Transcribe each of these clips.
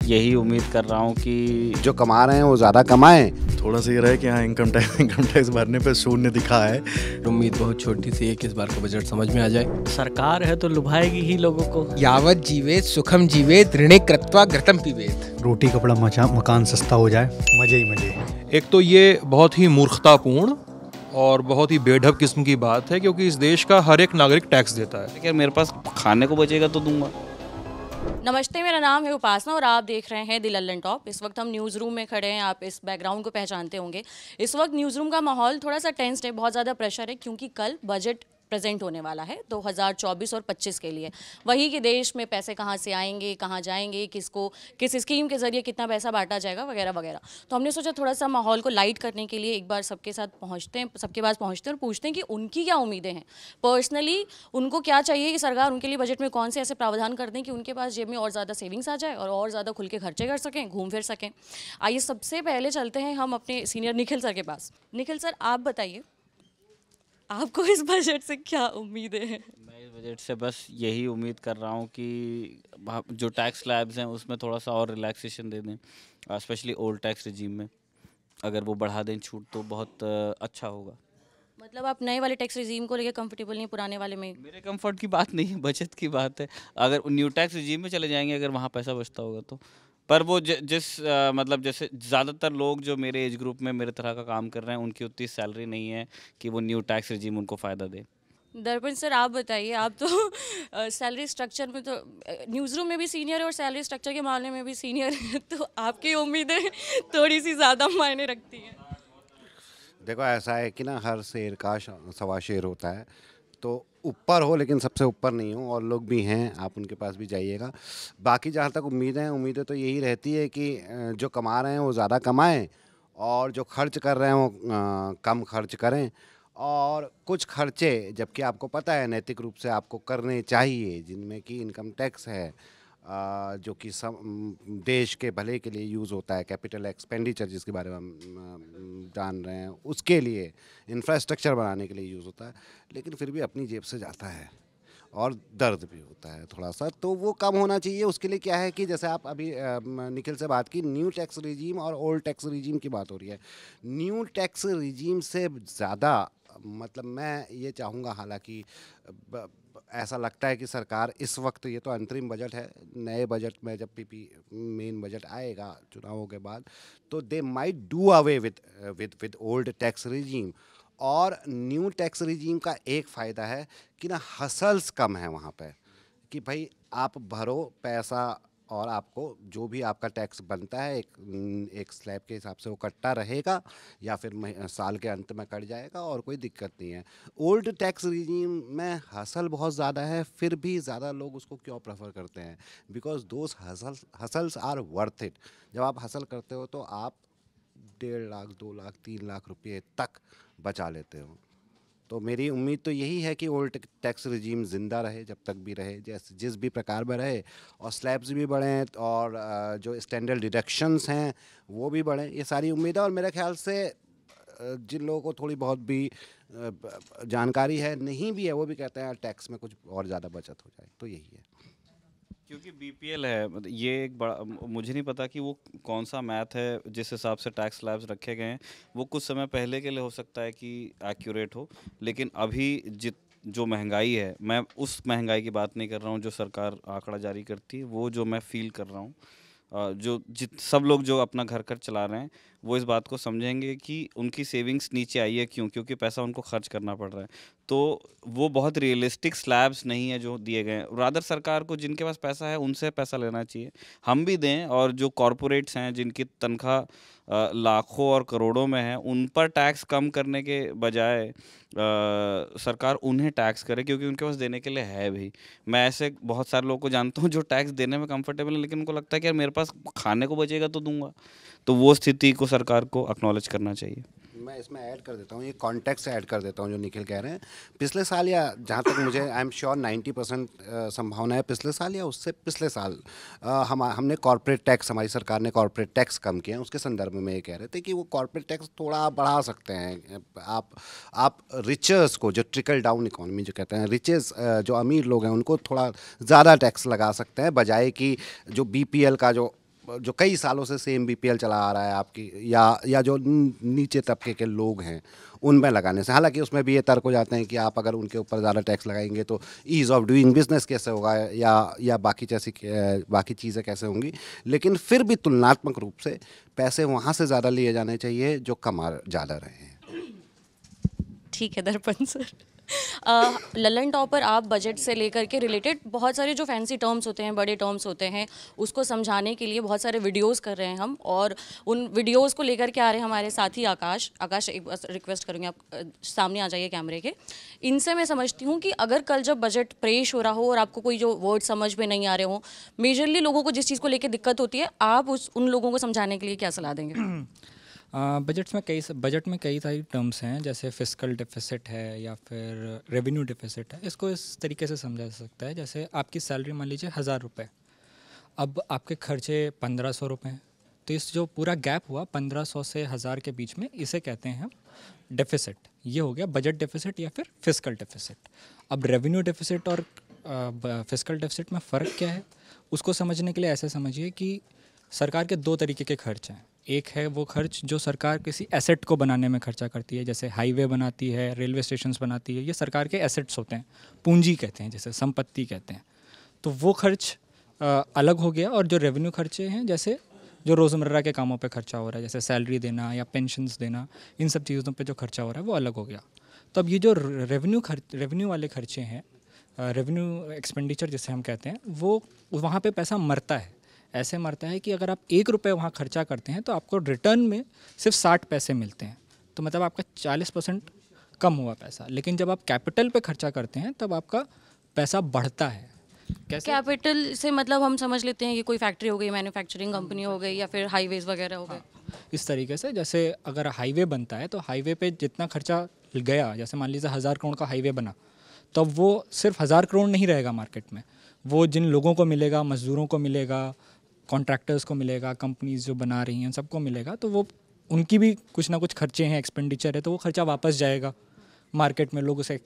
यही उम्मीद कर रहा हूँ कि जो कमा रहे हैं वो ज़्यादा कमाएं। थोड़ा सा ये रहा है कि हाँ इनकम टैक्स भरने पे शून्य दिखा है। उम्मीद बहुत छोटी सी है कि इस बार का बजट समझ में आ जाए। सरकार है तो लुभाएगी ही लोगों को। यावत जीवेत सुखम जीवेत ऋणे कृत्वा घृतम पीवेत। रोटी कपड़ा मकान सस्ता हो जाए, मजे ही मजे। एक तो ये बहुत ही मूर्खतापूर्ण और बहुत ही बेढब किस्म की बात है, क्योंकि इस देश का हर एक नागरिक टैक्स देता है। लेकिन मेरे पास खाने को बचेगा तो दूंगा। नमस्ते, मेरा नाम है उपासना और आप देख रहे हैं द लल्लन टॉप। इस वक्त हम न्यूज़ रूम में खड़े हैं। आप इस बैकग्राउंड को पहचानते होंगे। इस वक्त न्यूज़ रूम का माहौल थोड़ा सा टेंस्ड है, बहुत ज़्यादा प्रेशर है, क्योंकि कल बजट प्रेजेंट होने वाला है 2024 और 25 के लिए। वही कि देश में पैसे कहाँ से आएंगे, कहाँ जाएंगे, किसको किस स्कीम के ज़रिए कितना पैसा बांटा जाएगा, वगैरह वगैरह। तो हमने सोचा थोड़ा सा माहौल को लाइट करने के लिए एक बार सबके पास पहुँचते हैं और पूछते हैं कि उनकी क्या उम्मीदें हैं। पर्सनली उनको क्या चाहिए कि सरकार उनके लिए बजट में कौन से ऐसे प्रावधान कर दें कि उनके पास जेब में और ज़्यादा सेविंग्स आ जाए और ज़्यादा खुल के खर्चे कर सकें, घूम फिर सकें। आइए सबसे पहले चलते हैं हम अपने सीनियर निखिल सर के पास। निखिल सर, आप बताइए, आपको इस बजट से क्या उम्मीदें हैं? मैं इस बजट से बस यही उम्मीद कर रहा हूँ कि जो टैक्स स्लैब्स हैं उसमें थोड़ा सा और रिलैक्सेशन दे दें, स्पेशली ओल्ड टैक्स रिजीम में अगर वो बढ़ा दें छूट तो बहुत अच्छा होगा। मतलब आप नए वाले टैक्स रिजीम को लेकर कंफर्टेबल नहीं, पुराने वाले में? मेरे कंफर्ट की बात नहीं है, बचत की बात है। अगर न्यू टैक्स रिजीम में चले जाएंगे, अगर वहाँ पैसा बचता होगा तो। पर वो मतलब जैसे ज़्यादातर लोग जो मेरे एज ग्रुप में मेरे तरह का काम कर रहे हैं उनकी उतनी सैलरी नहीं है कि वो न्यू टैक्स रिजीम उनको फ़ायदा दे। दर्पण सर, आप बताइए, आप तो सैलरी स्ट्रक्चर में तो न्यूज़ रूम में भी सीनियर है और सैलरी स्ट्रक्चर के मामले में भी सीनियर है, तो आपकी उम्मीदें थोड़ी सी ज़्यादा मायने रखती हैं। देखो, ऐसा है कि ना हर शेर का सवा शेर होता है, तो ऊपर हो लेकिन सबसे ऊपर नहीं हो, और लोग भी हैं, आप उनके पास भी जाइएगा। बाकी जहाँ तक उम्मीदें तो यही रहती है कि जो कमा रहे हैं वो ज़्यादा कमाएं और जो खर्च कर रहे हैं वो कम खर्च करें। और कुछ खर्चे जबकि आपको पता है नैतिक रूप से आपको करने चाहिए, जिनमें कि इनकम टैक्स है, जो कि देश के भले के लिए यूज़ होता है, कैपिटल एक्सपेंडिचर जिसके बारे में हम जान रहे हैं, उसके लिए इंफ्रास्ट्रक्चर बनाने के लिए यूज़ होता है, लेकिन फिर भी अपनी जेब से जाता है और दर्द भी होता है थोड़ा सा, तो वो कम होना चाहिए। उसके लिए क्या है कि जैसे आप अभी निखिल से बात की, न्यू टैक्स रिजीम और ओल्ड टैक्स रिजीम की बात हो रही है। न्यू टैक्स रिजीम से ज़्यादा मतलब मैं ये चाहूँगा, हालांकि ऐसा लगता है कि सरकार इस वक्त, ये तो अंतरिम बजट है, नए बजट में जब मेन बजट आएगा चुनावों के बाद, तो they might do away with old tax regime. और न्यू टैक्स रिजीम का एक फ़ायदा है कि ना हसल्स कम है वहाँ पे, कि भाई आप भरो पैसा और आपको जो भी आपका टैक्स बनता है एक स्लैब के हिसाब से वो कटता रहेगा, या फिर साल के अंत में कट जाएगा और कोई दिक्कत नहीं है। ओल्ड टैक्स रिजीम में हसल बहुत ज़्यादा है, फिर भी ज़्यादा लोग उसको क्यों प्रेफर करते हैं? Because those hassles are worth it. जब आप हसल करते हो तो आप 1.5 लाख 2 लाख 3 लाख रुपये तक बचा लेते हो। तो मेरी उम्मीद तो यही है कि ओल्ड टैक्स रिजीम ज़िंदा रहे, जब तक भी रहे, जिस भी प्रकार में रहे, और स्लैब्स भी बढ़ें और जो स्टैंडर्ड डिडक्शंस हैं वो भी बढ़ें। ये सारी उम्मीद है, और मेरे ख्याल से जिन लोगों को थोड़ी बहुत भी जानकारी है, नहीं भी है, वो भी कहते हैं टैक्स में कुछ और ज़्यादा बचत हो जाए, तो यही है। क्योंकि बीपीएल है, मतलब ये एक बड़ा, मुझे नहीं पता कि वो कौन सा मैथ है जिस हिसाब से टैक्स स्लैब्स रखे गए हैं। वो कुछ समय पहले के लिए हो सकता है कि एक्यूरेट हो, लेकिन अभी जो महंगाई है, मैं उस महंगाई की बात नहीं कर रहा हूँ जो सरकार आंकड़ा जारी करती है, वो जो मैं फील कर रहा हूँ, सब लोग जो अपना घर चला रहे हैं वो इस बात को समझेंगे कि उनकी सेविंग्स नीचे आई है। क्योंकि पैसा उनको खर्च करना पड़ रहा है। तो वो बहुत रियलिस्टिक स्लैब्स नहीं है जो दिए गए हैं। रादर सरकार को जिनके पास पैसा है उनसे पैसा लेना चाहिए, हम भी दें, और जो कॉरपोरेट्स हैं जिनकी तनख्वाह लाखों और करोड़ों में है, उन पर टैक्स कम करने के बजाय सरकार उन्हें टैक्स करे, क्योंकि उनके पास देने के लिए है भी। मैं ऐसे बहुत सारे लोगों को जानता हूँ जो टैक्स देने में कंफर्टेबल है, लेकिन उनको लगता है कि यार मेरे पास खाने को बचेगा तो दूंगा। तो वो स्थिति को सरकार को एक्नॉलेज करना चाहिए। मैं इसमें ऐड कर देता हूँ, ये कॉन्टेक्स्ट ऐड कर देता हूँ जो निखिल कह रहे हैं। पिछले साल, या जहाँ तक मुझे आई एम श्योर 90% संभावना है, पिछले साल या उससे पिछले साल हमने कॉर्पोरेट टैक्स, हमारी सरकार ने कॉर्पोरेट टैक्स कम किया। उसके संदर्भ में ये कह रहे थे कि वो कॉर्पोरेट टैक्स थोड़ा आप बढ़ा सकते हैं। आप रिचर्स को, जो ट्रिकल डाउन इकोनॉमी जो कहते हैं, रिचेस जो अमीर लोग हैं उनको थोड़ा ज़्यादा टैक्स लगा सकते हैं, बजाय कि जो बीपीएल का जो जो कई सालों से सेम बीपीएल चला आ रहा है आपकी, या जो नीचे तबके के लोग हैं उनमें लगाने से। हालांकि उसमें भी ये तर्क हो जाते हैं कि आप अगर उनके ऊपर ज़्यादा टैक्स लगाएंगे तो ईज़ ऑफ डूइंग बिजनेस कैसे होगा, या बाकी चीज़ें कैसे होंगी। लेकिन फिर भी तुलनात्मक रूप से पैसे वहाँ से ज़्यादा लिए जाने चाहिए जो कमा ज़्यादा रहे हैं। ठीक है दर्पण सर। ललन टॉपर, आप बजट से लेकर के रिलेटेड बहुत सारे जो फैंसी टर्म्स होते हैं, बड़े टर्म्स होते हैं, उसको समझाने के लिए बहुत सारे वीडियोस कर रहे हैं हम, और उन वीडियोस को लेकर के आ रहे हैं हमारे साथी आकाश। एक बार रिक्वेस्ट करूँगी आप सामने आ जाइए कैमरे के। इनसे मैं समझती हूँ कि अगर कल जब बजट पेश हो रहा हो और आपको कोई जो वर्ड समझ में नहीं आ रहे हो, मेजरली लोगों को जिस चीज़ को लेकर दिक्कत होती है, आप उन लोगों को समझाने के लिए क्या सलाह देंगे? बजट में कई सारी टर्म्स हैं, जैसे फिस्कल डेफिसिट है या फिर रेवेन्यू डेफिसिट है। इसको इस तरीके से समझा जा सकता है, जैसे आपकी सैलरी मान लीजिए 1000 रुपये, अब आपके खर्चे 1500 रुपये हैं, तो इस जो पूरा गैप हुआ 1500 से 1000 के बीच में, इसे कहते हैं हम डेफिसिट। ये हो गया बजट डेफिसिट या फिर फिस्कल डेफिसिट। अब रेवेन्यू डेफिसिट और फिस्कल डेफिसिट में फ़र्क क्या है, उसको समझने के लिए ऐसे समझिए कि सरकार के दो तरीके के खर्च हैं। एक है वो खर्च जो सरकार किसी एसेट को बनाने में खर्चा करती है, जैसे हाईवे बनाती है, रेलवे स्टेशंस बनाती है, ये सरकार के एसेट्स होते हैं, पूंजी कहते हैं, जैसे संपत्ति कहते हैं। तो वो खर्च अलग हो गया। और जो रेवेन्यू खर्चे हैं, जैसे जो रोज़मर्रा के कामों पे खर्चा हो रहा है, जैसे सैलरी देना या पेंशन्स देना, इन सब चीज़ों पे जो खर्चा हो रहा है वो अलग हो गया। तो अब ये जो रेवेन्यू वाले खर्चे हैं, रेवेन्यू एक्सपेंडिचर जिसे हम कहते हैं, वो वहाँ पे पैसा मरता है। ऐसे मरता है कि अगर आप 1 रुपये वहाँ खर्चा करते हैं तो आपको रिटर्न में सिर्फ 60 पैसे मिलते हैं, तो मतलब आपका 40% कम हुआ पैसा। लेकिन जब आप कैपिटल पे खर्चा करते हैं तब आपका पैसा बढ़ता है। कैसे? कैपिटल से मतलब हम समझ लेते हैं कि कोई फैक्ट्री हो गई, मैन्युफैक्चरिंग कंपनी हो गई, या फिर हाईवेज वगैरह हो गए। इस तरीके से, जैसे अगर हाईवे बनता है तो हाईवे पे जितना खर्चा गया, जैसे मान लीजिए 1000 करोड़ का हाईवे बना, तो वो सिर्फ 1000 करोड़ नहीं रहेगा मार्केट में। वो जिन लोगों को मिलेगा, मजदूरों को मिलेगा, कॉन्ट्रैक्टर्स को मिलेगा, कंपनीज जो बना रही हैं सबको मिलेगा, तो वो उनकी भी कुछ ना कुछ खर्चे हैं, एक्सपेंडिचर है, तो वो खर्चा वापस जाएगा मार्केट में, लोग उसे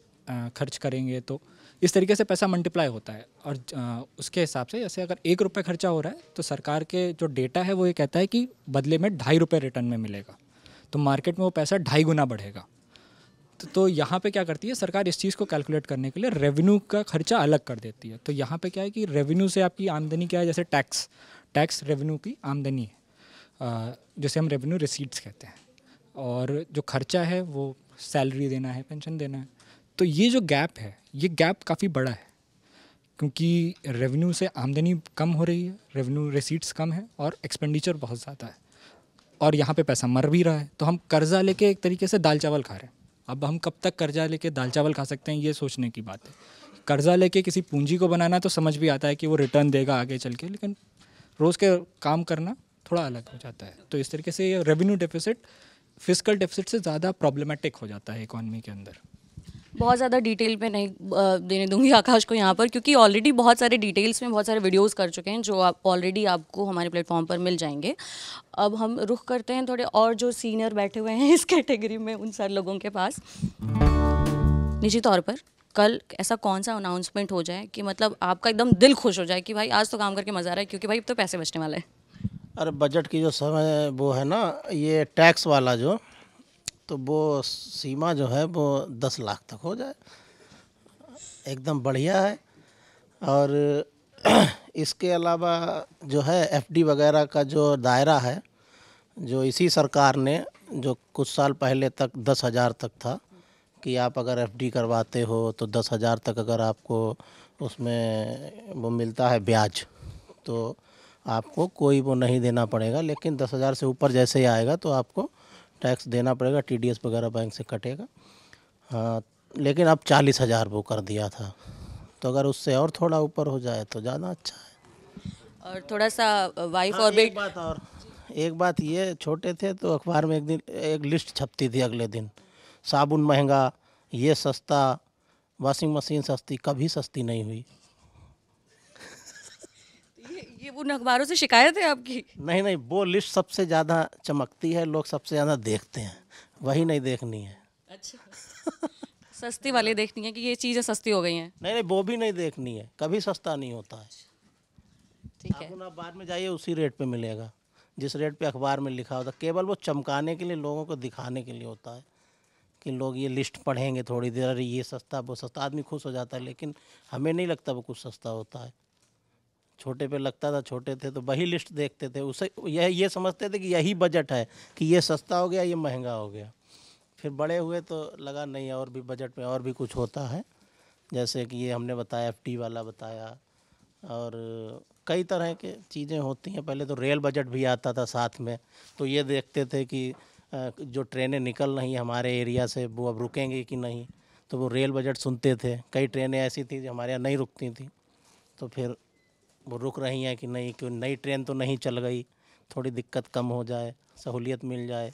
खर्च करेंगे। तो इस तरीके से पैसा मल्टीप्लाई होता है। और उसके हिसाब से जैसे अगर 1 रुपये खर्चा हो रहा है तो सरकार के जो डेटा है वो ये कहता है कि बदले में 2.5 रुपये रिटर्न में मिलेगा, तो मार्केट में वो पैसा 2.5 गुना बढ़ेगा। तो यहाँ पे क्या करती है सरकार, इस चीज़ को कैलकुलेट करने के लिए रेवेन्यू का खर्चा अलग कर देती है। तो यहाँ पे क्या है कि रेवेन्यू से आपकी आमदनी क्या है, जैसे टैक्स रेवेन्यू की आमदनी है, जिसे हम रेवेन्यू रिसीट्स कहते हैं, और जो खर्चा है वो सैलरी देना है, पेंशन देना है। तो ये जो गैप है, ये गैप काफ़ी बड़ा है, क्योंकि रेवेन्यू से आमदनी कम हो रही है, रेवेन्यू रिसीट्स कम है और एक्सपेंडिचर बहुत ज़्यादा है, और यहाँ पे पैसा मर भी रहा है। तो हम कर्जा लेके एक तरीके से दाल चावल खा रहे हैं। अब हम कब तक कर्जा लेके दाल चावल खा सकते हैं, ये सोचने की बात है। कर्जा लेके किसी पूंजी को बनाना तो समझ भी आता है कि वो रिटर्न देगा आगे चल के, लेकिन रोज़ के काम करना थोड़ा अलग हो जाता है। तो इस तरीके से ये रेवेन्यू डेफिसिट फिस्कल डेफिसिट से ज़्यादा प्रॉब्लमेटिक हो जाता है इकॉनमी के अंदर। बहुत ज़्यादा डिटेल में नहीं देने दूंगी आकाश को यहाँ पर, क्योंकि ऑलरेडी बहुत सारे डिटेल्स में बहुत सारे वीडियोस कर चुके हैं जो आप ऑलरेडी आपको हमारे प्लेटफॉर्म पर मिल जाएंगे। अब हम रुख करते हैं थोड़े और जो सीनियर बैठे हुए हैं इस कैटेगरी में, उन सारे लोगों के पास। निजी तौर पर कल ऐसा कौन सा अनाउंसमेंट हो जाए कि मतलब आपका एकदम दिल खुश हो जाए कि भाई आज तो काम करके मज़ा आ रहा है, क्योंकि भाई अब तो पैसे बचने वाले हैं। अरे बजट की जो समय वो है ना, ये टैक्स वाला जो, तो वो सीमा जो है वो 10 लाख तक हो जाए, एकदम बढ़िया है। और इसके अलावा जो है एफडी वगैरह का जो दायरा है, जो इसी सरकार ने, जो कुछ साल पहले तक 10,000 तक था कि आप अगर एफडी करवाते हो तो 10,000 तक अगर आपको उसमें वो मिलता है ब्याज, तो आपको कोई वो नहीं देना पड़ेगा। लेकिन 10,000 से ऊपर जैसे ही आएगा तो आपको टैक्स देना पड़ेगा, टीडीएस वगैरह बैंक से कटेगा। हाँ, लेकिन अब 40,000 वो कर दिया था, तो अगर उससे और थोड़ा ऊपर हो जाए तो ज़्यादा अच्छा है। और थोड़ा सा वाइफ हाँ, और एक बात ये, छोटे थे तो अखबार में एक दिन एक लिस्ट छपती थी, अगले दिन साबुन महंगा, ये सस्ता, वॉशिंग मशीन सस्ती, कभी सस्ती नहीं हुई। ये उन अखबारों से शिकायत है आपकी? नहीं, वो लिस्ट सबसे ज़्यादा चमकती है, लोग सबसे ज़्यादा देखते हैं, वही नहीं देखनी है। अच्छा सस्ती वाले देखनी है कि ये चीज़ें सस्ती हो गई हैं? नहीं, वो भी नहीं देखनी है, कभी सस्ता नहीं होता है। ठीक है। साबुन आप बाहर में जाइए उसी रेट पे मिलेगा जिस रेट पे अखबार में लिखा होता है। केवल वो चमकाने के लिए, लोगों को दिखाने के लिए होता है कि लोग ये लिस्ट पढ़ेंगे थोड़ी देर, अरे ये सस्ता वो सस्ता, आदमी खुश हो जाता है। लेकिन हमें नहीं लगता वो कुछ सस्ता होता है। छोटे पे लगता था, छोटे थे तो वही लिस्ट देखते थे, उसे ये समझते थे कि यही बजट है, कि ये सस्ता हो गया, ये महंगा हो गया। फिर बड़े हुए तो लगा नहीं, और भी बजट में और भी कुछ होता है। जैसे कि ये हमने बताया, एफडी वाला बताया, और कई तरह के चीज़ें होती हैं। पहले तो रेल बजट भी आता था साथ में, तो ये देखते थे कि जो ट्रेनें निकल रही हैं हमारे एरिया से वो अब रुकेंगी कि नहीं, तो वो रेल बजट सुनते थे। कई ट्रेनें ऐसी थी जो हमारे यहाँ नहीं रुकती थी, तो फिर वो रुक रही हैं कि नहीं, क्यों नई ट्रेन तो नहीं चल गई, थोड़ी दिक्कत कम हो जाए, सहूलियत मिल जाए।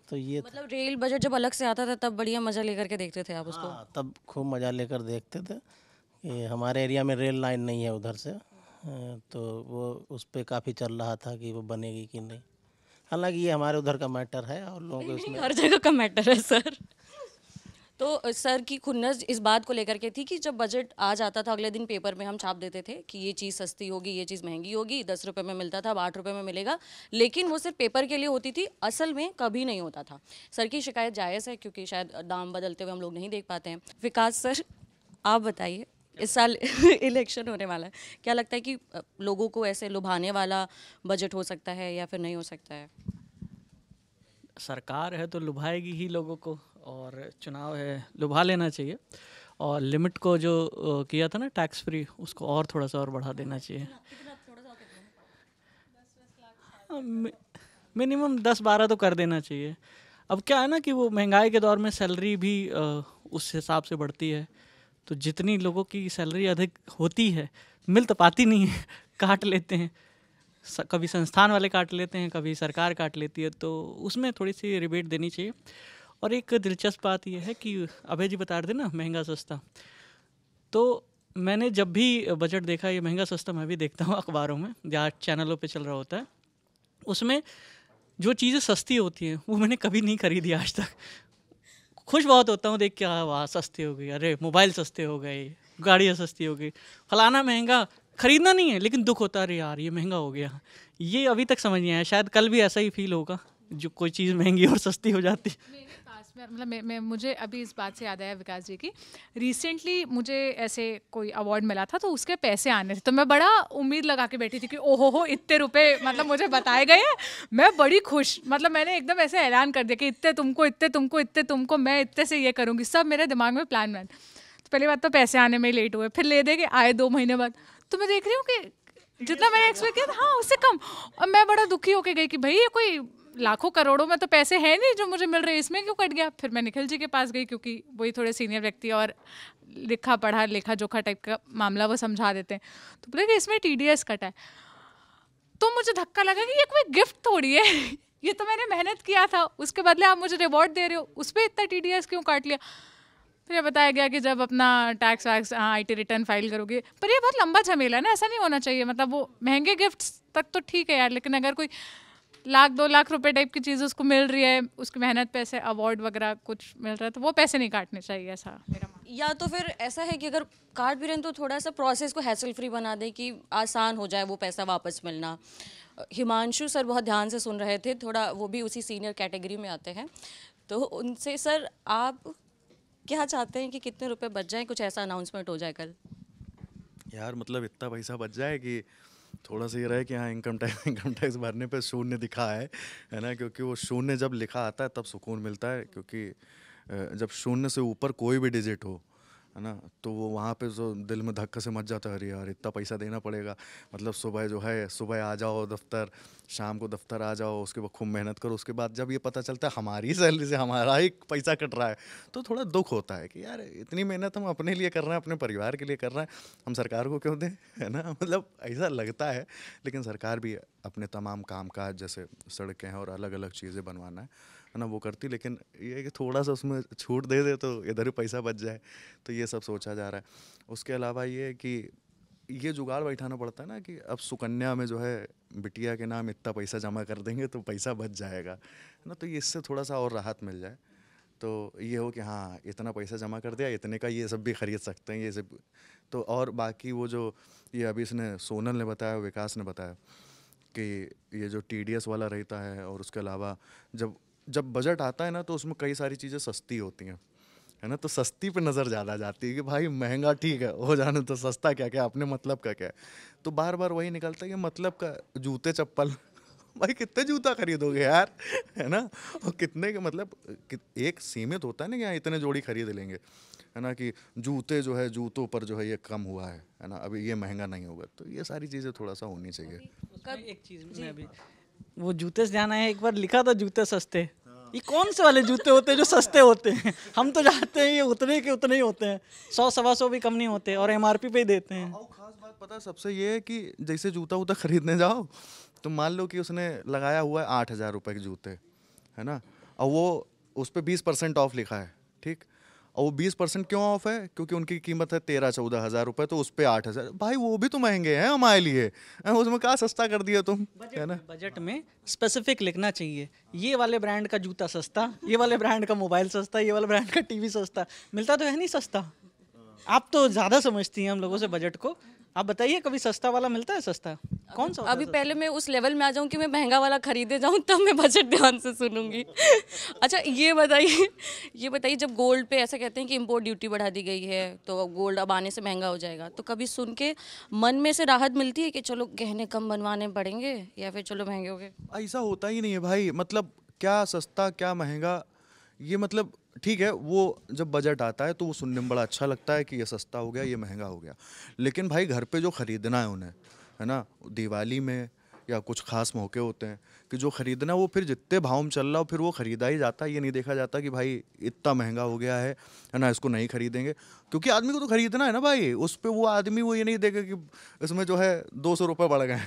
तो ये मतलब रेल बजट जब अलग से आता था तब बढ़िया मजा लेकर के देखते थे आप उसको? हाँ, तब खूब मज़ा लेकर देखते थे। कि हमारे एरिया में रेल लाइन नहीं है उधर से, तो वो उस पर काफ़ी चल रहा था कि वो बनेगी कि नहीं। हालांकि ये हमारे उधर का मैटर है और लोगों को इसमें हर जगह का मैटर है सर। तो सर की खुन्नस इस बात को लेकर के थी कि जब बजट आ जाता था अगले दिन पेपर में हम छाप देते थे कि ये चीज़ सस्ती होगी, ये चीज़ महंगी होगी, 10 रुपये में मिलता था, अब 8 रुपये में मिलेगा, लेकिन वो सिर्फ पेपर के लिए होती थी, असल में कभी नहीं होता था। सर की शिकायत जायज़ है क्योंकि शायद दाम बदलते हुए हम लोग नहीं देख पाते हैं। विकास सर, आप बताइए, इस साल इलेक्शन होने वाला है, क्या लगता है कि लोगों को ऐसे लुभाने वाला बजट हो सकता है या फिर नहीं हो सकता है? सरकार है तो लुभाएगी ही लोगों को, और चुनाव है, लुभा लेना चाहिए। और लिमिट को जो किया था ना टैक्स फ्री, उसको और थोड़ा सा और बढ़ा देना चाहिए। मिनिमम 10-12 तो कर देना चाहिए। अब क्या है ना कि वो महंगाई के दौर में सैलरी भी उस हिसाब से बढ़ती है, तो जितनी लोगों की सैलरी अधिक होती है, मिल तो पाती नहीं है, काट लेते हैं, कभी संस्थान वाले काट लेते हैं, कभी सरकार काट लेती है, तो उसमें थोड़ी सी रिबेट देनी चाहिए। और एक दिलचस्प बात यह है कि अभय जी बता रहे थे ना महंगा सस्ता, तो मैंने जब भी बजट देखा, ये महंगा सस्ता मैं भी देखता हूँ अखबारों में या चैनलों पे चल रहा होता है, उसमें जो चीज़ें सस्ती होती हैं वो मैंने कभी नहीं खरीदी आज तक। खुश बहुत होता हूँ देख के, वाह सस्ती हो गई, अरे मोबाइल सस्ते हो गए, गाड़ियाँ सस्ती हो गई, फलाना महंगा, खरीदना नहीं है लेकिन दुख होता है, अरे यार ये महंगा हो गया। ये अभी तक समझ नहीं आया, शायद कल भी ऐसा ही फील होगा, जो कोई चीज़ महंगी और सस्ती हो जाती। मेरे पास में मतलब मुझे अभी इस बात से याद आया विकास जी की, रिसेंटली मुझे ऐसे कोई अवार्ड मिला था तो उसके पैसे आने थे, तो मैं बड़ा उम्मीद लगा के बैठी थी कि ओहो हो इतने रुपए मतलब मुझे बताए गए हैं। मैं बड़ी खुश, मतलब मैंने एकदम ऐसे ऐलान कर दिया कि इतने तुमको, इतने तुमको, इतने तुमको, मैं इतने से ये करूँगी, सब मेरे दिमाग में प्लान बन। तो पहली बात तो पैसे आने में लेट हुए, फिर ले दे के आए 2 महीने बाद, तो मैं देख रही हूँ कि जितना मैंने एक्सपेक्ट किया था हाँ उससे कम। और मैं बड़ा दुखी होके गई कि भाई ये कोई लाखों करोड़ों में तो पैसे हैं नहीं जो मुझे मिल रहे हैं, इसमें क्यों कट गया। फिर मैं निखिल जी के पास गई क्योंकि वही थोड़े सीनियर व्यक्ति और लिखा पढ़ा लेखा जोखा टाइप का मामला वो समझा देते हैं, तो बोले कि इसमें TDS कटा है। तो मुझे धक्का लगा कि ये कोई गिफ्ट थोड़ी है, ये तो मैंने मेहनत किया था, उसके बदले आप मुझे रिवॉर्ड दे रहे हो, उस पर इतना TDS क्यों काट लिया। फिर ये बताया गया कि जब अपना tax wax IT return file करोगे, पर ये बहुत लंबा झमेला है ना, ऐसा नहीं होना चाहिए। मतलब वो महंगे गिफ्ट्स तक तो ठीक है यार, लेकिन अगर कोई 1-2 लाख रुपए टाइप की चीज़ उसको मिल रही है, उसकी मेहनत पैसे अवार्ड वगैरह कुछ मिल रहा है, तो वो पैसे नहीं काटने चाहिए, ऐसा मेरा मानना। या तो फिर ऐसा है कि अगर काट भी रहे हैं तो थोड़ा सा प्रोसेस को हैसल फ्री बना दें कि आसान हो जाए वो पैसा वापस मिलना। हिमांशु सर बहुत ध्यान से सुन रहे थे, थोड़ा वो भी उसी सीनियर कैटेगरी में आते हैं, तो उनसे सर आप क्या चाहते हैं कि कितने रुपए बच जाएं, कुछ ऐसा अनाउंसमेंट हो जाए कल? यार मतलब इतना पैसा बच जाए कि थोड़ा सा ये रहे कि हाँ इनकम टैक्स भरने पे शून्य दिखा है ना, क्योंकि वो शून्य जब लिखा आता है तब सुकून मिलता है। क्योंकि जब शून्य से ऊपर कोई भी डिजिट हो, है ना, तो वो वहाँ पे जो दिल में धक्का से मच जाता है, अरे यार इतना पैसा देना पड़ेगा। मतलब सुबह जो है, सुबह आ जाओ दफ्तर, शाम को दफ्तर आ जाओ, उसके बाद खूब मेहनत करो, उसके बाद जब ये पता चलता है हमारी सैलरी से हमारा ही पैसा कट रहा है, तो थोड़ा दुख होता है कि यार इतनी मेहनत हम अपने लिए कर रहे हैं, अपने परिवार के लिए कर रहे हैं, हम सरकार को क्यों दें, है ना। मतलब ऐसा लगता है, लेकिन सरकार भी अपने तमाम काम काज जैसे सड़कें हैं और अलग अलग चीज़ें बनवाना है ना, वो करती, लेकिन ये है कि थोड़ा सा उसमें छूट दे दे तो इधर ही पैसा बच जाए, तो ये सब सोचा जा रहा है। उसके अलावा ये है कि ये जुगाड़ बैठाना पड़ता है ना कि अब सुकन्या में जो है बिटिया के नाम इतना पैसा जमा कर देंगे तो पैसा बच जाएगा, है ना, तो ये इससे थोड़ा सा और राहत मिल जाए। तो ये हो कि हाँ इतना पैसा जमा कर दिया, इतने का ये सब भी खरीद सकते हैं ये सब। तो और बाकी वो जो ये अभी इसने सोनल ने बताया, विकास ने बताया कि ये जो TDS वाला रहता है, और उसके अलावा जब जब बजट आता है ना तो उसमें कई सारी चीज़ें सस्ती होती हैं, है ना। तो सस्ती पे नज़र ज़्यादा जाती है कि भाई महंगा ठीक है हो जाने, तो सस्ता क्या क्या अपने मतलब का क्या है। तो बार बार वही निकलता है कि मतलब का जूते चप्पल भाई कितने जूता खरीदोगे यार, है ना। और कितने के मतलब एक सीमित होता है ना कि हाँ इतने जोड़ी खरीद लेंगे, है ना। कि जूते जो है, जूतों पर जो है ये कम हुआ है ना, अभी ये महंगा नहीं होगा। तो ये सारी चीज़ें थोड़ा सा होनी चाहिए। एक चीज़ में अभी वो जूते से जाना है, एक बार लिखा था जूते सस्ते, ये कौन से वाले जूते होते हैं जो सस्ते होते हैं? हम तो जानते हैं ये उतने के उतने ही होते हैं, 100-125 भी कम नहीं होते, और MRP पे ही देते हैं। और खास बात पता है सबसे ये है कि जैसे जूता वूता खरीदने जाओ तो मान लो कि उसने लगाया हुआ है 8,000 रुपये के जूते, है ना, और वो उस पर 20% ऑफ लिखा है, ठीक। और वो 20% क्यों ऑफ है? क्योंकि उनकी कीमत है 13-14 हज़ार रुपये, तो उस पर 8,000। भाई वो भी तो महंगे हैं हमारे लिए, उसमें कहाँ सस्ता कर दिया तुम, है ना। बजट में स्पेसिफिक लिखना चाहिए, ये वाले ब्रांड का जूता सस्ता, ये वाले ब्रांड का मोबाइल सस्ता, ये वाले ब्रांड का TV सस्ता। मिलता तो है नहीं सस्ता। आप तो ज़्यादा समझती हैं हम लोगों से बजट को, आप बताइए कभी सस्ता वाला मिलता है सस्ता? कौन सा? अभी पहले मैं उस लेवल में आ जाऊं कि मैं महंगा वाला खरीदे जाऊं, तब मैं बजट ध्यान से सुनूंगी। अच्छा ये बताइए जब गोल्ड पे ऐसा कहते हैं कि इंपोर्ट ड्यूटी बढ़ा दी गई है तो गोल्ड अब आने से महंगा हो जाएगा, तो कभी सुन के मन में से राहत मिलती है कि चलो गहने कम बनवाने पड़ेंगे, या फिर चलो महंगे हो गए? ऐसा होता ही नहीं है भाई। मतलब क्या सस्ता क्या महंगा, ये मतलब ठीक है, वो जब बजट आता है तो वो सुनने में बड़ा अच्छा लगता है कि ये सस्ता हो गया, ये महंगा हो गया। लेकिन भाई घर पे जो ख़रीदना है उन्हें, है ना, दिवाली में या कुछ खास मौके होते हैं कि जो ख़रीदना वो फिर जितने भाव में चल रहा हो फिर वो ख़रीदा ही जाता है। ये नहीं देखा जाता कि भाई इतना महंगा हो गया है ना, इसको नहीं ख़रीदेंगे। क्योंकि आदमी को तो ख़रीदना है ना भाई, उस पर वो आदमी वो ये नहीं देगा कि इसमें जो है 200 रुपये बढ़ गए।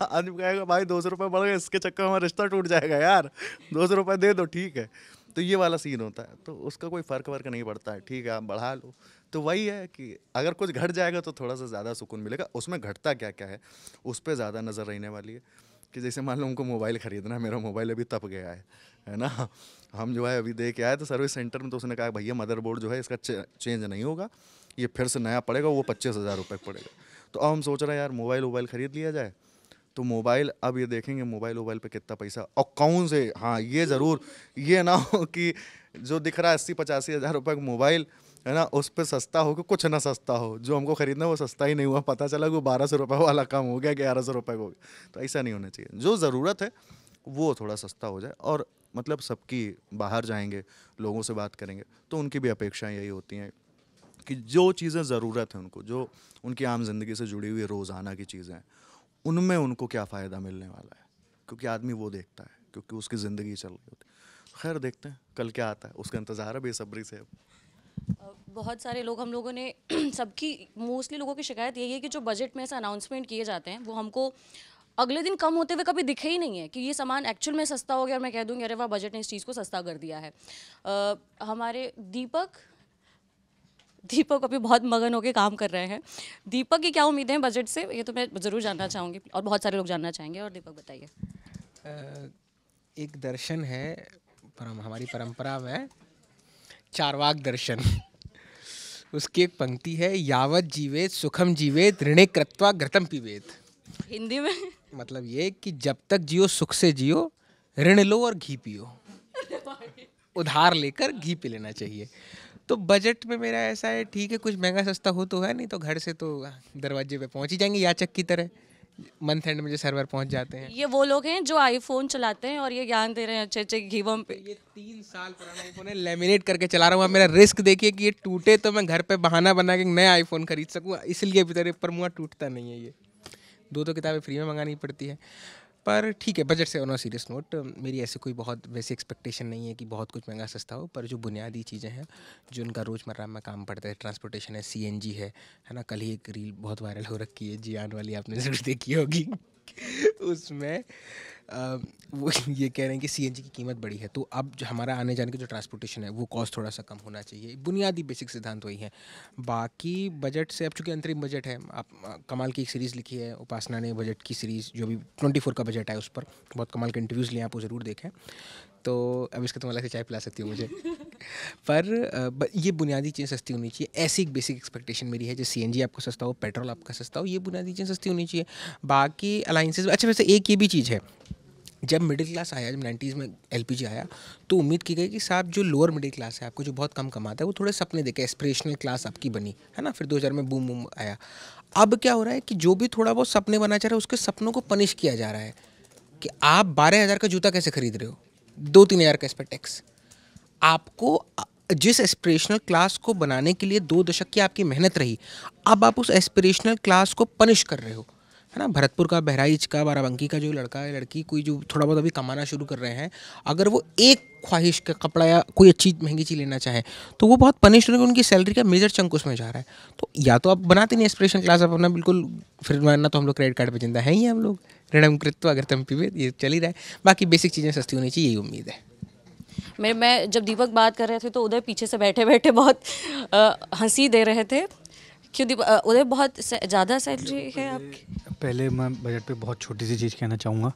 आदमी कहेगा भाई 200 रुपये बढ़ गए, इसके चक्कर में हमारा रिश्ता टूट जाएगा यार, 200 रुपये दे दो, ठीक है। तो ये वाला सीन होता है, तो उसका कोई फ़र्क वर्क नहीं पड़ता है, ठीक है आप बढ़ा लो। तो वही है कि अगर कुछ घट जाएगा तो थोड़ा सा ज़्यादा सुकून मिलेगा। उसमें घटता क्या क्या है उस पर ज़्यादा नज़र रहने वाली है। कि जैसे मान लो उनको मोबाइल ख़रीदना है, मेरा मोबाइल अभी तप गया है ना, हम जो है अभी दे के आए तो सर्विस सेंटर में, तो उसने कहा भैया मदरबोर्ड जो है इसका चेंज नहीं होगा, ये फिर से नया पड़ेगा, वो 25,000 रुपये पड़ेगा। तो अब हम सोच रहे हैं यार मोबाइल ख़रीद लिया जाए। तो मोबाइल अब ये देखेंगे मोबाइल पे कितना पैसा और कौन से, हाँ ये ज़रूर ये ना हो कि जो दिख रहा है 80-85 हज़ार रुपये का मोबाइल, है ना, उस पर सस्ता हो कि कुछ ना सस्ता हो, जो हमको ख़रीदना वो सस्ता ही नहीं हुआ, पता चला कि वो 1,200 रुपये वाला कम हो गया, 1,100 रुपये हो गया। तो ऐसा नहीं होना चाहिए, जो ज़रूरत है वो थोड़ा सस्ता हो जाए। और मतलब सबकी बाहर जाएंगे, लोगों से बात करेंगे तो उनकी भी अपेक्षाएँ यही होती हैं कि जो चीज़ें ज़रूरत है उनको, जो उनकी आम ज़िंदगी से जुड़ी हुई रोज़ाना की चीज़ें हैं, उनमें उनको क्या फ़ायदा मिलने वाला है। क्योंकि आदमी वो देखता है, क्योंकि उसकी ज़िंदगी चल रही होती है। खैर देखते हैं कल क्या आता है, उसका इंतज़ार है बेसब्री से। बहुत सारे लोग, हम लोगों ने सबकी मोस्टली लोगों की शिकायत यही है कि जो बजट में ऐसे अनाउंसमेंट किए जाते हैं वो हमको अगले दिन कम होते हुए कभी दिखे ही नहीं है कि ये सामान एक्चुअल में सस्ता हो गया और मैं कह दूँगी अरे वाह बजट ने इस चीज़ को सस्ता कर दिया है। हमारे दीपक अभी बहुत मगन होकर काम कर रहे हैं। दीपक की क्या उम्मीदें हैं बजट से, ये तो मैं ज़रूर जानना चाहूँगी और बहुत सारे लोग जानना चाहेंगे। और दीपक बताइए। एक दर्शन है हमारी परंपरा में, चार्वाक दर्शन, उसकी एक पंक्ति है, यावत जीवेत सुखम जीवेत ऋणे कृत्वा घृतम पीवेत। हिंदी में मतलब ये कि जब तक जियो सुख से जियो, ऋण लो और घी पियो, उधार लेकर घी पी लेना चाहिए। तो बजट में मेरा ऐसा है, ठीक है कुछ महंगा सस्ता हो तो है, नहीं तो घर से तो दरवाजे पे पहुंच ही जाएंगे याचक की तरह, मंथ एंड में जो सर्वर पहुंच जाते हैं। ये वो लोग हैं जो आईफोन चलाते हैं और ये ज्ञान दे रहे हैं अच्छे घीवम पे। ये 3 साल पुराना आईफोन है, लेमिनेट करके चला रहा हूँ। अब मेरा रिस्क देखिए कि ये टूटे तो मैं घर पे बहाना बना के नया आईफोन खरीद सकूँ, इसलिए अभी तक पर मुँह टूटता नहीं है। ये 2 किताबें फ्री में मंगानी पड़ती है। पर ठीक है, बजट से ऑन अ सीरियस नोट, मेरी ऐसे कोई बहुत वैसी एक्सपेक्टेशन नहीं है कि बहुत कुछ महंगा सस्ता हो, पर जो बुनियादी चीज़ें हैं जो उनका रोज़मर्रा में काम पड़ता है, ट्रांसपोर्टेशन है, CNG है ना। कल ही एक रील बहुत वायरल हो रखी है, जियान वाली, आपने ज़रूर देखी होगी। उसमें वो ये कह रहे हैं कि CNG की कीमत बढ़ी है, तो अब जो हमारा आने जाने की जो ट्रांसपोर्टेशन है वो कॉस्ट थोड़ा सा कम होना चाहिए। बुनियादी बेसिक सिद्धांत वही है। बाकी बजट से, अब चूँकि अंतरिम बजट है, आप कमाल की एक सीरीज़ लिखी है उपासना ने, बजट की सीरीज़ जो भी 24 का बजट है, उस पर बहुत कमाल के इंटरव्यूज़ लिए, आप वो ज़रूर देखें। तो अब इसका तुम अलग से चाय पिला सकती हो मुझे। पर ये बुनियादी चीज़ सस्ती होनी चाहिए, ऐसी एक बेसिक एक्सपेक्टेशन मेरी है। जैसे CNG आपको सस्ता हो, पेट्रोल आपका सस्ता हो, ये बुनियादी चीज़ सस्ती होनी चाहिए। बाकी अलाइंसेस, अच्छा वैसे एक ये भी चीज़ है, जब मिडिल क्लास आया, जब 90s में LPG आया, तो उम्मीद की गई कि साहब जो लोअर मिडिल क्लास है, आपको जो बहुत कम कमाता है, वो थोड़े सपने देखे, एस्पिरेशनल क्लास आपकी बनी है ना। फिर 2000 में बूम बूम आया। अब क्या हो रहा है कि जो भी थोड़ा बहुत सपने बना चाह रहा है, उसके सपनों को पनिश किया जा रहा है कि आप 12,000 का जूता कैसे खरीद रहे हो, 2-3 हज़ार का इस पर टैक्स। आपको जिस एस्पिरेशनल क्लास को बनाने के लिए 2 दशक की आपकी मेहनत रही, अब आप उस एस्पिरेशनल क्लास को पनिश कर रहे हो, है ना। भरतपुर का, बहराइच का, बाराबंकी का जो लड़का है, लड़की, कोई जो थोड़ा बहुत अभी कमाना शुरू कर रहे हैं, अगर वो एक ख्वाहिश का कपड़ा या कोई अच्छी महंगी चीज़ लेना चाहे, तो वो बहुत पनिश होने, उनकी सैलरी का मेजर चंक उसमें जा रहा है। तो या तो आप बनाते नहीं एस्पिरेशनल क्लास, आप अपना बिल्कुल, फिर वरना तो हम लोग क्रेडिट कार्ड पे जिंदा है ही हम लोग, ऋणम कृत्व अगर तुम पीवे, ये चल ही रहा है। बाकी बेसिक चीज़ें सस्ती होनी चाहिए, यही उम्मीद है। मैं जब दीपक बात कर रहे थे तो उदय पीछे से बैठे बैठे बहुत हंसी दे रहे थे। क्यों दीपक, उदय बहुत ज़्यादा सैलरी है आपकी? पहले मैं बजट पे बहुत छोटी सी चीज़ कहना चाहूँगा,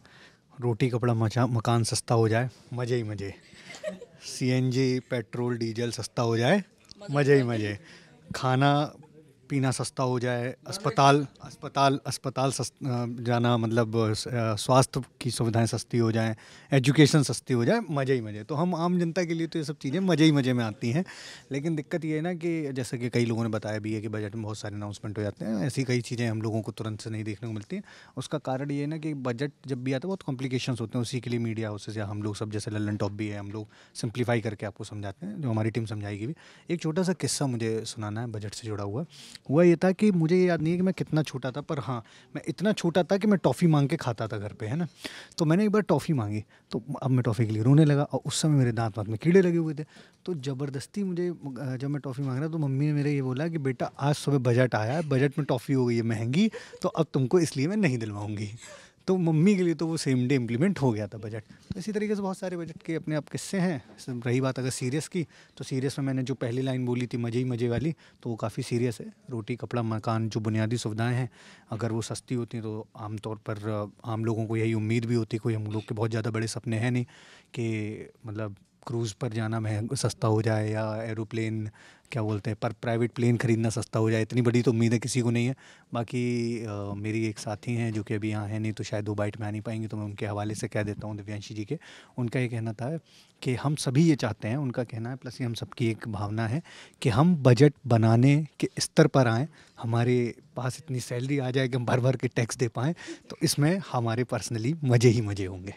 रोटी कपड़ा मकान सस्ता हो जाए, मज़े ही मज़े। CNG पेट्रोल डीजल सस्ता हो जाए, मज़े ही मज़े। खाना पीना सस्ता हो जाए, अस्पताल जाना, मतलब स्वास्थ्य की सुविधाएं सस्ती हो जाएं, एजुकेशन सस्ती हो जाए, मज़े ही मज़े। तो हम आम जनता के लिए तो ये सब चीज़ें मज़े ही मज़े में आती हैं। लेकिन दिक्कत ये है ना कि जैसे कि कई लोगों ने बताया भी है कि बजट में बहुत सारे अनाउंसमेंट हो जाते हैं, ऐसी कई चीज़ें हम लोगों को तुरंत से नहीं देखने को मिलती हैं। उसका कारण ये है ना कि बजट जब भी आता है बहुत कॉम्प्लिकेशंस होते हैं, उसी के लिए मीडिया हाउसेस या हम लोग सब जैसे लल्लन टॉप भी है, हम लोग सिंप्लीफाई करके आपको समझाते हैं, जो हमारी टीम समझाएगी भी। एक छोटा सा किस्सा मुझे सुनाना है बजट से जुड़ा हुआ ये था कि मुझे ये याद नहीं है कि मैं कितना छोटा था, पर हाँ मैं इतना छोटा था कि मैं टॉफ़ी मांग के खाता था घर पे, है ना। तो मैंने एक बार टॉफ़ी मांगी, तो अब मैं टॉफ़ी के लिए रोने लगा, और उस समय मेरे दांत में कीड़े लगे हुए थे। तो ज़बरदस्ती मुझे, जब मैं टॉफ़ी मांग रहा तो मम्मी ने मेरे ये बोला कि बेटा आज सुबह बजट आया है, बजट में टॉफ़ी हो गई है महंगी, तो अब तुमको इसलिए मैं नहीं दिलवाऊँगी। तो मम्मी के लिए तो वो सेम डे इम्प्लीमेंट हो गया था बजट। तो इसी तरीके से बहुत सारे बजट के अपने आप किस्से हैं। रही बात अगर सीरियस की, तो सीरियस में मैंने जो पहली लाइन बोली थी मज़े ही मज़े वाली, तो वो काफ़ी सीरियस है। रोटी कपड़ा मकान जो बुनियादी सुविधाएं हैं, अगर वो सस्ती होती तो आमतौर पर आम लोगों को यही उम्मीद भी होती। कोई हम लोग के बहुत ज़्यादा बड़े सपने हैं नहीं कि मतलब क्रूज़ पर जाना महंगा सस्ता हो जाए, या एरोप्लेन क्या बोलते हैं पर प्राइवेट प्लेन ख़रीदना सस्ता हो जाए, इतनी बड़ी तो उम्मीद है किसी को नहीं है। बाकी मेरी एक साथी हैं जो कि अभी यहाँ है नहीं, तो शायद 2 बाइट में आ नहीं पाएंगी, तो मैं उनके हवाले से कह देता हूँ, दिव्यांशी जी के। उनका ये कहना था कि हम सभी ये चाहते हैं, उनका कहना है, प्लस ये हम सबकी एक भावना है कि हम बजट बनाने के स्तर पर आएँ, हमारे पास इतनी सैलरी आ जाए कि हम भर भर के टैक्स दे पाएँ, तो इसमें हमारे पर्सनली मज़े ही मज़े होंगे।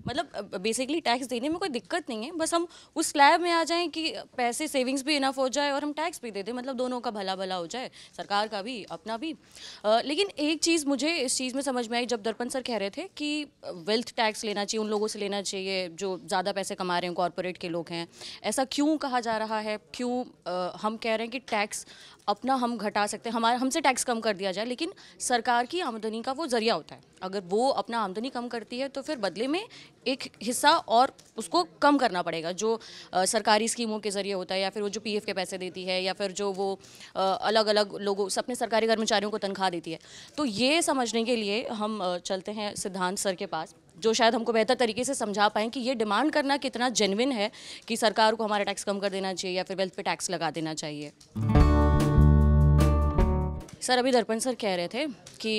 मतलब बेसिकली टैक्स देने में कोई दिक्कत नहीं है, बस हम उस स्लैब में आ जाएं कि पैसे सेविंग्स भी इनफ हो जाए और हम टैक्स भी दे दें, मतलब दोनों का भला भला हो जाए, सरकार का भी अपना भी। लेकिन एक चीज़ मुझे इस चीज़ में समझ में आई, जब दर्पण सर कह रहे थे कि वेल्थ टैक्स लेना चाहिए, उन लोगों से लेना चाहिए जो ज़्यादा पैसे कमा रहे हैं, कॉरपोरेट के लोग हैं। ऐसा क्यों कहा जा रहा है? क्यों हम कह रहे हैं कि टैक्स अपना हम घटा सकते हैं, हमसे टैक्स कम कर दिया जाए, लेकिन सरकार की आमदनी का वो जरिया होता है। अगर वो अपना आमदनी कम करती है तो फिर बदले में एक हिस्सा और उसको कम करना पड़ेगा, जो सरकारी स्कीमों के ज़रिए होता है, या फिर वो जो PF के पैसे देती है, या फिर जो वो अलग अलग लोगों अपने सरकारी कर्मचारियों को तनख्वाह देती है। तो ये समझने के लिए हम चलते हैं सिद्धांत सर के पास, जो शायद हमको बेहतर तरीके से समझा पाएँ कि ये डिमांड करना कितना जेन्युइन है कि सरकार को हमारा टैक्स कम कर देना चाहिए या फिर वेल्थ पे टैक्स लगा देना चाहिए। सर अभी दर्पण सर कह रहे थे कि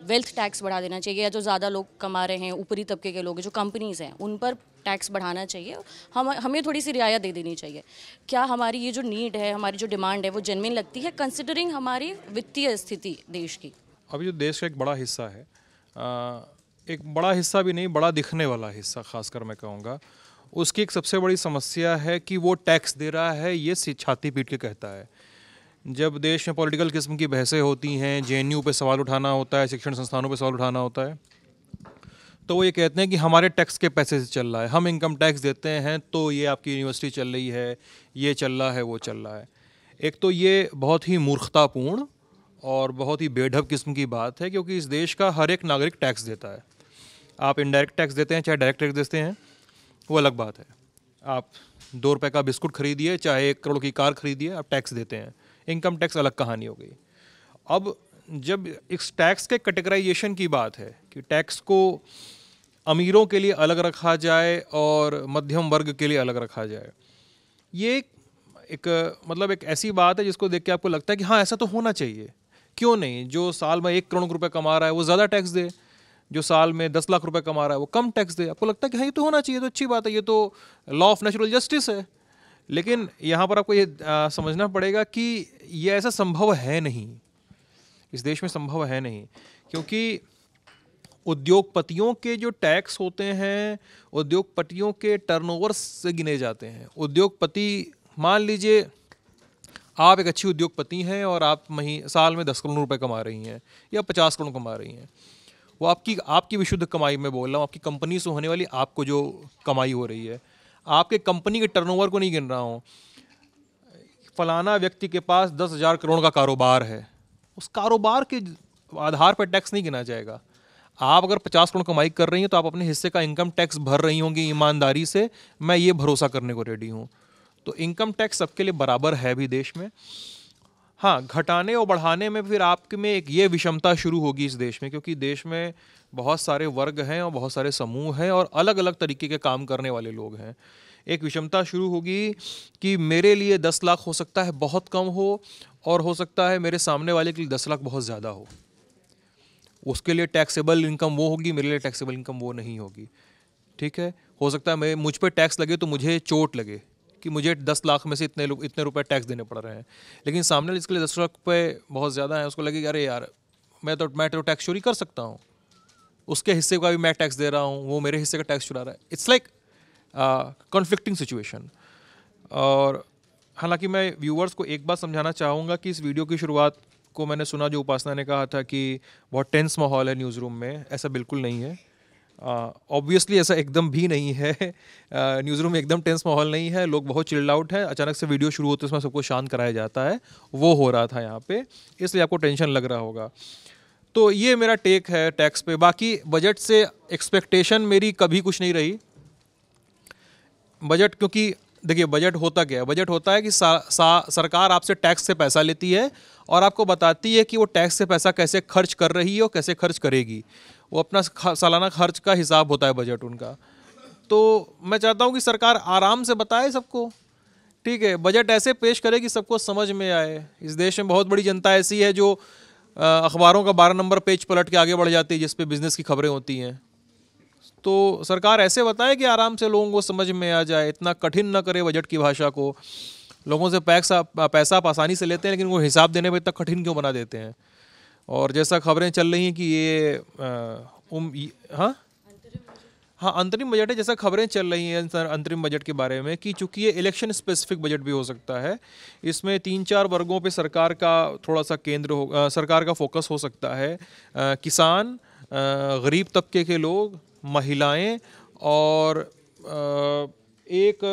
वेल्थ टैक्स बढ़ा देना चाहिए, या जो ज़्यादा लोग कमा रहे हैं, ऊपरी तबके के लोग, जो कंपनीज़ हैं, उन पर टैक्स बढ़ाना चाहिए, हमें थोड़ी सी रियायत दे देनी चाहिए। क्या हमारी ये जो नीड है, हमारी जो डिमांड है, वो जेन्युइन लगती है कंसिडरिंग हमारी वित्तीय स्थिति देश की? अभी जो देश का एक बड़ा हिस्सा है, एक बड़ा हिस्सा भी नहीं, बड़ा दिखने वाला हिस्सा खासकर मैं कहूँगा, उसकी एक सबसे बड़ी समस्या है कि वो टैक्स दे रहा है, ये छाती पीट के कहता है। जब देश में पॉलिटिकल किस्म की बहसें होती हैं, JNU पे सवाल उठाना होता है, शिक्षण संस्थानों पे सवाल उठाना होता है, तो वो ये कहते हैं कि हमारे टैक्स के पैसे से चल रहा है, हम इनकम टैक्स देते हैं तो ये आपकी यूनिवर्सिटी चल रही है, ये चल रहा है, वो चल रहा है। एक तो ये बहुत ही मूर्खतापूर्ण और बहुत ही बेढब किस्म की बात है, क्योंकि इस देश का हर एक नागरिक टैक्स देता है। आप इनडायरेक्ट टैक्स देते हैं चाहे डायरेक्ट टैक्स देते हैं, वो अलग बात है। आप 2 रुपये का बिस्कुट खरीदिए चाहे 1 करोड़ की कार खरीदिए, आप टैक्स देते हैं। इनकम टैक्स अलग कहानी हो गई। अब जब इस टैक्स के कैटेगराइजेशन की बात है कि टैक्स को अमीरों के लिए अलग रखा जाए और मध्यम वर्ग के लिए अलग रखा जाए। ये एक मतलब एक ऐसी बात है जिसको देख के आपको लगता है कि हाँ ऐसा तो होना चाहिए, क्यों नहीं। जो साल में 1 करोड़ रुपए कमा रहा है वो ज़्यादा टैक्स दे, जो साल में 10 लाख रुपए कमा रहा है वो कम टैक्स दे। आपको लगता है कि हाँ ये तो होना चाहिए, तो अच्छी बात है, ये तो लॉ ऑफ नेचुरल जस्टिस है। लेकिन यहाँ पर आपको ये समझना पड़ेगा कि ये ऐसा संभव है नहीं, इस देश में संभव है नहीं, क्योंकि उद्योगपतियों के जो टैक्स होते हैं उद्योगपतियों के टर्नओवर से गिने जाते हैं। उद्योगपति, मान लीजिए आप एक अच्छी उद्योगपति हैं और आप साल में 10 करोड़ रुपए कमा रही हैं या 50 करोड़ कमा रही हैं, वो आपकी विशुद्ध कमाई में बोल रहा हूँ, आपकी कंपनी से होने वाली आपको जो कमाई हो रही है, आपके कंपनी के टर्नओवर को नहीं गिन रहा हूँ। फलाना व्यक्ति के पास 10,000 करोड़ का कारोबार है, उस कारोबार के आधार पर टैक्स नहीं गिना जाएगा। आप अगर 50 करोड़ कमाई कर रही हैं तो आप अपने हिस्से का इनकम टैक्स भर रही होंगी ईमानदारी से, मैं ये भरोसा करने को रेडी हूँ। तो इनकम टैक्स सबके लिए बराबर है भी देश में। हाँ, घटाने और बढ़ाने में फिर आपके में एक ये विषमता शुरू होगी इस देश में, क्योंकि देश में बहुत सारे वर्ग हैं और बहुत सारे समूह हैं और अलग अलग तरीके के काम करने वाले लोग हैं। एक विषमता शुरू होगी कि मेरे लिए 10 लाख हो सकता है बहुत कम हो, और हो सकता है मेरे सामने वाले के लिए 10 लाख बहुत ज़्यादा हो। उसके लिए टैक्सेबल इनकम वो होगी, मेरे लिए टैक्सेबल इनकम वो नहीं होगी। ठीक है, हो सकता है मुझ पर टैक्स लगे तो मुझे चोट लगे कि मुझे 10 लाख में से इतने रुपए टैक्स देने पड़ रहे हैं, लेकिन सामने वाले जिसके लिए 10 लाख रुपये बहुत ज़्यादा है उसको लगे अरे यार मैं तो टैक्स चोरी कर सकता हूँ, उसके हिस्से का भी मैं टैक्स दे रहा हूँ, वो मेरे हिस्से का टैक्स चुरा रहा है। It's like conflicting situation. और हालांकि मैं व्यूअर्स को एक बात समझाना चाहूँगा कि इस वीडियो की शुरुआत को मैंने सुना जो उपासना ने कहा था कि बहुत टेंस माहौल है न्यूज़ रूम में, ऐसा बिल्कुल नहीं है। ऑब्वियसली ऐसा एकदम भी नहीं है। न्यूज़ रूम में एकदम टेंस माहौल नहीं है, लोग बहुत चिल्ड आउट है। अचानक से वीडियो शुरू होते उसमें सबको शांत कराया जाता है, वो हो रहा था यहाँ पे, इसलिए आपको टेंशन लग रहा होगा। तो ये मेरा टेक है टैक्स पे। बाकी बजट से एक्सपेक्टेशन मेरी कभी कुछ नहीं रही। बजट, क्योंकि देखिए बजट होता क्या है, बजट होता है कि सरकार आपसे टैक्स से पैसा लेती है और आपको बताती है कि वो टैक्स से पैसा कैसे खर्च कर रही है और कैसे खर्च करेगी। वो अपना सालाना खर्च का हिसाब होता है बजट उनका। तो मैं चाहता हूँ कि सरकार आराम से बताए सबको, ठीक है, बजट ऐसे पेश करे कि सबको समझ में आए। इस देश में बहुत बड़ी जनता ऐसी है जो अखबारों का 12 नंबर पेज पलट के आगे बढ़ जाती है जिस पे बिज़नेस की खबरें होती हैं। तो सरकार ऐसे बताए कि आराम से लोगों को समझ में आ जाए, इतना कठिन ना करे बजट की भाषा को। लोगों से पैसा आप आसानी से लेते हैं, लेकिन वो हिसाब देने में इतना कठिन क्यों बना देते हैं। और जैसा खबरें चल रही हैं कि ये अंतरिम बजट है, जैसा खबरें चल रही हैं अंतरिम बजट के बारे में कि चूंकि ये इलेक्शन स्पेसिफिक बजट भी हो सकता है, इसमें 3-4 वर्गों पे सरकार का थोड़ा सा सरकार का फोकस हो सकता है। किसान, गरीब तबके के लोग, महिलाएं और एक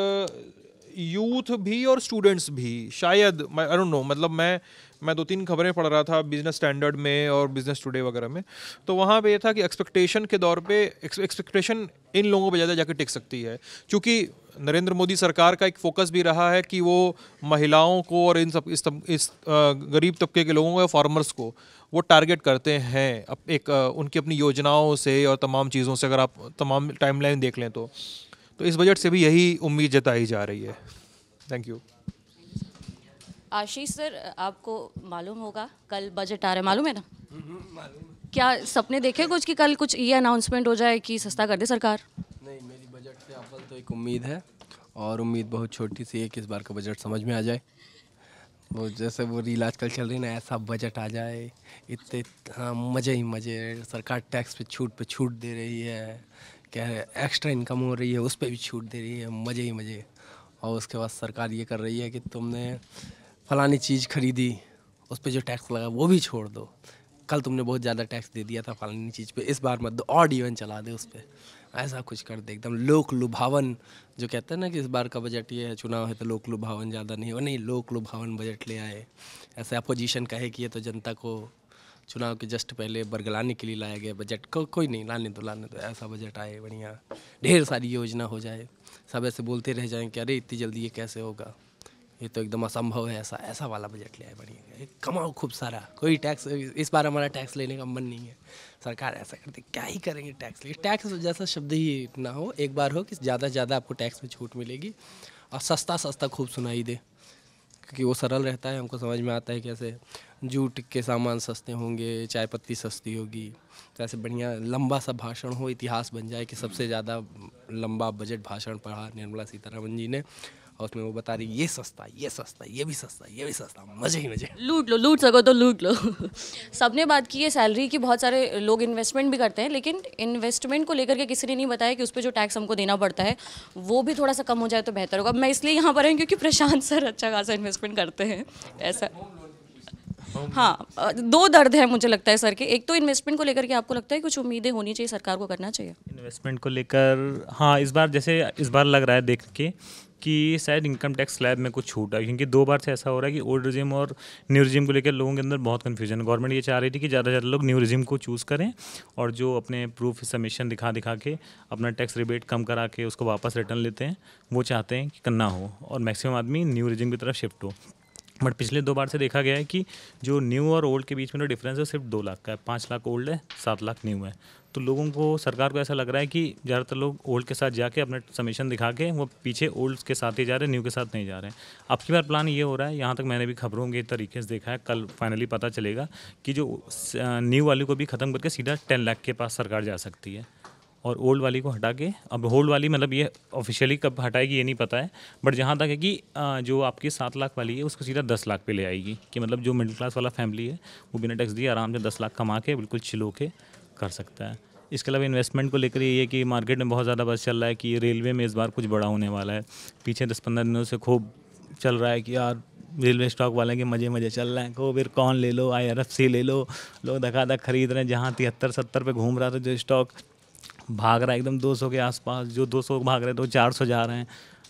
यूथ भी और स्टूडेंट्स भी शायद, आई डोंट नो। मतलब मैं 2-3 खबरें पढ़ रहा था बिजनेस स्टैंडर्ड में और बिजनेस टुडे वगैरह में, तो वहाँ पे ये था कि एक्सपेक्टेशन के दौर पे एक्सपेक्टेशन इन लोगों पे ज़्यादा जाके टिक सकती है, क्योंकि नरेंद्र मोदी सरकार का एक फोकस भी रहा है कि वो महिलाओं को और इस गरीब तबके के लोगों को, फार्मर्स को वो टारगेट करते हैं उनकी अपनी योजनाओं से और तमाम चीज़ों से। अगर आप तमाम टाइमलाइन देख लें तो इस बजट से भी यही उम्मीद जताई जा रही है। Thank you. आशीष सर, आपको मालूम होगा कल बजट आ रहा है, मालूम है ना? क्या सपने देखे कुछ कि कल कुछ ये अनाउंसमेंट हो जाए कि सस्ता कर दे सरकार? नहीं, मेरी बजट से अव्वल तो एक उम्मीद है, और उम्मीद बहुत छोटी सी है कि इस बार का बजट समझ में आ जाए। वो जैसे वो रील आजकल चल रही ना, ऐसा बजट आ जाए, इतने हाँ मज़े ही मज़े। सरकार टैक्स पे छूट दे रही है, क्या है एक्स्ट्रा इनकम हो रही है उस पर भी छूट दे रही है, मज़े ही मज़े। और उसके बाद सरकार ये कर रही है कि तुमने फलानी चीज़ खरीदी उस पर जो टैक्स लगा वो भी छोड़ दो। कल तुमने बहुत ज़्यादा टैक्स दे दिया था फलानी चीज़ पे, इस बार मत दो, और इवन चला दे उस पर। ऐसा कुछ कर दे एकदम लोक लुभावन, जो कहते हैं ना कि इस बार का बजट ये है, चुनाव है तो लोक लुभावन ज़्यादा नहीं हो, नहीं लोक लुभावन बजट ले आए। ऐसे अपोजिशन कहे कि ये तो जनता को चुनाव के जस्ट पहले बरगलाने के लिए लाया गया बजट, कोई नहीं, लाने दो ऐसा बजट आए बढ़िया, ढेर सारी योजना हो जाए, सब ऐसे बोलते रह जाएं कि अरे इतनी जल्दी ये कैसे होगा। ये तो एकदम असंभव है, ऐसा ऐसा वाला बजट ले आए बढ़िया, कमाओ खूब सारा, कोई टैक्स, इस बार हमारा टैक्स लेने का मन नहीं है, सरकार ऐसा करती क्या ही करेंगे टैक्स ले, टैक्स जैसा शब्द ही ना हो, एक बार हो कि ज़्यादा से ज़्यादा आपको टैक्स में छूट मिलेगी और सस्ता सस्ता खूब सुनाई दे, क्योंकि वो सरल रहता है, हमको समझ में आता है कैसे जूट के सामान सस्ते होंगे, चाय पत्ती सस्ती होगी, तो ऐसे बढ़िया लंबा सा भाषण हो, इतिहास बन जाए कि सबसे ज़्यादा लंबा बजट भाषण पढ़ा निर्मला सीतारमण जी ने, और उसमें वो बता रही ये सस्ता, ये सस्ता, ये भी सस्ता, ये भी सस्ता, मज़े ही मज़े। लूट लो, लूट सको तो लूट लो। सबने बात की है सैलरी की, बहुत सारे लोग इन्वेस्टमेंट भी करते हैं, लेकिन इन्वेस्टमेंट को लेकर के किसी ने नहीं बताया कि उस पर जो टैक्स हमको देना पड़ता है वो भी थोड़ा सा कम हो जाए तो बेहतर होगा। मैं इसलिए यहाँ पर हूँ क्योंकि प्रशांत सर अच्छा खासा इन्वेस्टमेंट करते हैं, ऐसा। हाँ, दो दर्द है मुझे लगता है सर के, एक तो इन्वेस्टमेंट को लेकर के आपको लगता है कुछ उम्मीदें होनी चाहिए, सरकार को करना चाहिए इन्वेस्टमेंट को लेकर। हाँ, इस बार जैसे इस बार लग रहा है देख के कि शायद इनकम टैक्स स्लैब में कुछ छूट है, क्योंकि 2 बार से ऐसा हो रहा है कि ओल्ड रिजिम और न्यू रिजिम को लेकर लोगों के अंदर बहुत कन्फ्यूजन है। गवर्नमेंट ये चाह रही थी कि ज़्यादा से ज़्यादा लोग न्यू रिजिम को चूज़ करें और जो अपने प्रूफ सबमिशन दिखा के अपना टैक्स रिबेट कम करा के उसको वापस रिटर्न लेते हैं, वो चाहते हैं कि करना हो और मैक्सिमम आदमी न्यू रिजिम की तरफ शिफ्ट हो। बट पिछले 2 बार से देखा गया है कि जो न्यू और ओल्ड के बीच में जो डिफरेंस है सिर्फ 2 लाख का है, 5 लाख ओल्ड है, 7 लाख न्यू है। तो लोगों को, सरकार को ऐसा लग रहा है कि ज़्यादातर लोग ओल्ड के साथ जाके अपने सबमिशन दिखा के वो पीछे ओल्ड के साथ ही जा रहे हैं, न्यू के साथ नहीं जा रहे हैं। अब की बार प्लान ये हो रहा है, यहाँ तक मैंने भी खबरों के तरीके से देखा है, कल फाइनली पता चलेगा कि जो न्यू वाली को भी ख़त्म करके सीधा 10 लाख के पास सरकार जा सकती है और ओल्ड वाली को हटा के, अब ओल्ड वाली मतलब ये ऑफिशियली कब हटाएगी ये नहीं पता है, बट जहाँ तक है कि जो आपकी 7 लाख वाली है उसको सीधा 10 लाख पे ले आएगी, कि मतलब जो मिडिल क्लास वाला फैमिली है वो बिना टैक्स दिए आराम से 10 लाख कमा के बिल्कुल चिल होके कर सकता है। इसके अलावा इन्वेस्टमेंट को लेकर ये है कि मार्केट में बहुत ज़्यादा बस चल रहा है कि रेलवे में इस बार कुछ बड़ा होने वाला है। पीछे 10-15 दिनों से खूब चल रहा है कि यार रेलवे स्टॉक वाले के मज़े चल रहे हैं, को फिर कौन ले लो, IRFC ले लो, लोग धका खरीद रहे हैं। जहाँ 73-70 पे घूम रहा था जो स्टॉक, भाग रहा है एकदम 200 के आसपास, जो 200 भाग रहे थे वो 400 जा रहे हैं।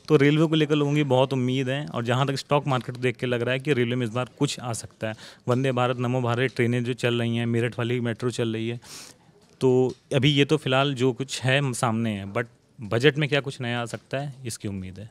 तो रेलवे को लेकर लोगों की बहुत उम्मीद है और जहाँ तक स्टॉक मार्केट देख के लग रहा है कि रेलवे में इस बार कुछ आ सकता है। वंदे भारत, नमो भारत ट्रेनें जो चल रही हैं, मेरठ वाली मेट्रो चल रही है, तो अभी ये तो फिलहाल जो कुछ है सामने है, बट बजट में क्या कुछ नया आ सकता है इसकी उम्मीद है।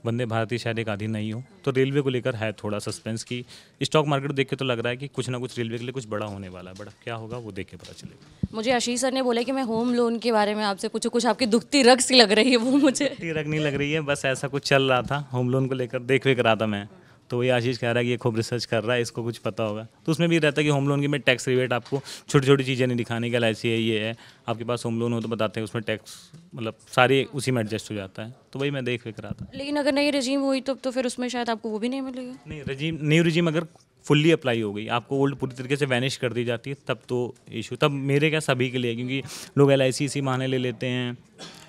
वंदे भारत ही शायद एक आधी नहीं हो, तो रेलवे को लेकर है थोड़ा सस्पेंस की स्टॉक मार्केट देख के तो लग रहा है कि कुछ ना कुछ रेलवे के लिए कुछ बड़ा होने वाला है, बट क्या होगा वो देख के पता चलेगा। मुझे आशीष सर ने बोला कि मैं होम लोन के बारे में आपसे पूछूं, कुछ आपकी दुखती रग सी लग रही है, वो मुझे रग नहीं लग रही है, बस ऐसा कुछ चल रहा था होम लोन को लेकर, देख रहा था मैं, तो ये आशीष कह रहा है कि ये खूब रिसर्च कर रहा है, इसको कुछ पता होगा। तो उसमें भी रहता है कि होम लोन की में टैक्स रिबेट आपको छोटी छोटी चीज़ें नहीं दिखाने के, LIC है, ये है, आपके पास होम लोन हो तो बताते हैं उसमें टैक्स मतलब सारी उसी में एडजस्ट हो जाता है, तो वही मैं देख रहा था। लेकिन अगर नई रजीम हुई तो फिर उसमें शायद आपको वो भी नहीं मिलेगा। नहीं, न्यू रजीम अगर फुल्ली अप्लाई हो गई, आपको ओल्ड पूरी तरीके से वैनिश कर दी जाती है, तब तो इशू, तब मेरे क्या सभी के लिए, क्योंकि लोग LIC इसी बहाने ले लेते हैं,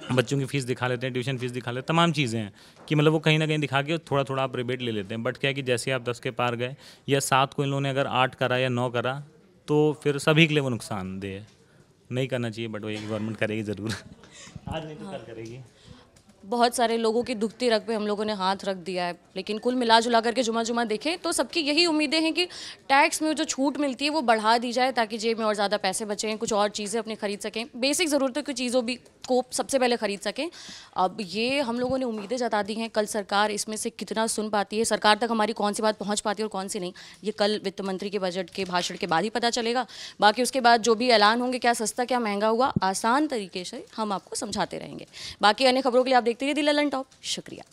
बच्चों की फ़ीस दिखा लेते हैं, ट्यूशन फीस दिखा लेते हैं, तमाम चीज़ें हैं कि मतलब वो कहीं ना कहीं दिखा के थोड़ा थोड़ा आप रिबेट ले लेते हैं। बट क्या है कि जैसे आप 10 के पार गए या 7 को इन लोगों ने अगर 8 करा या 9 करा तो फिर सभी के लिए वो नुकसानदेह है, नहीं करना चाहिए, बट वही गवर्नमेंट करेगी ज़रूर। आज नहीं तो कल करेगी। बहुत सारे लोगों की दुखती रग पे हम लोगों ने हाथ रख दिया है, लेकिन कुल मिला जुला करके जुमा देखें तो सबकी यही उम्मीदें हैं कि टैक्स में जो छूट मिलती है वो बढ़ा दी जाए ताकि जेब में और ज़्यादा पैसे बचें, कुछ और चीज़ें अपने खरीद सकें, बेसिक ज़रूरतों की चीज़ों भी को सबसे पहले खरीद सकें। अब ये हम लोगों ने उम्मीदें जता दी हैं, कल सरकार इसमें से कितना सुन पाती है, सरकार तक हमारी कौन सी बात पहुँच पाती है और कौन सी नहीं, ये कल वित्त मंत्री के बजट के भाषण के बाद ही पता चलेगा। बाकी उसके बाद जो भी ऐलान होंगे, क्या सस्ता क्या महंगा हुआ, आसान तरीके से हम आपको समझाते रहेंगे। बाकी अन्य खबरों के लिए आप देखते रहिए दी लल्लन टॉप। शुक्रिया।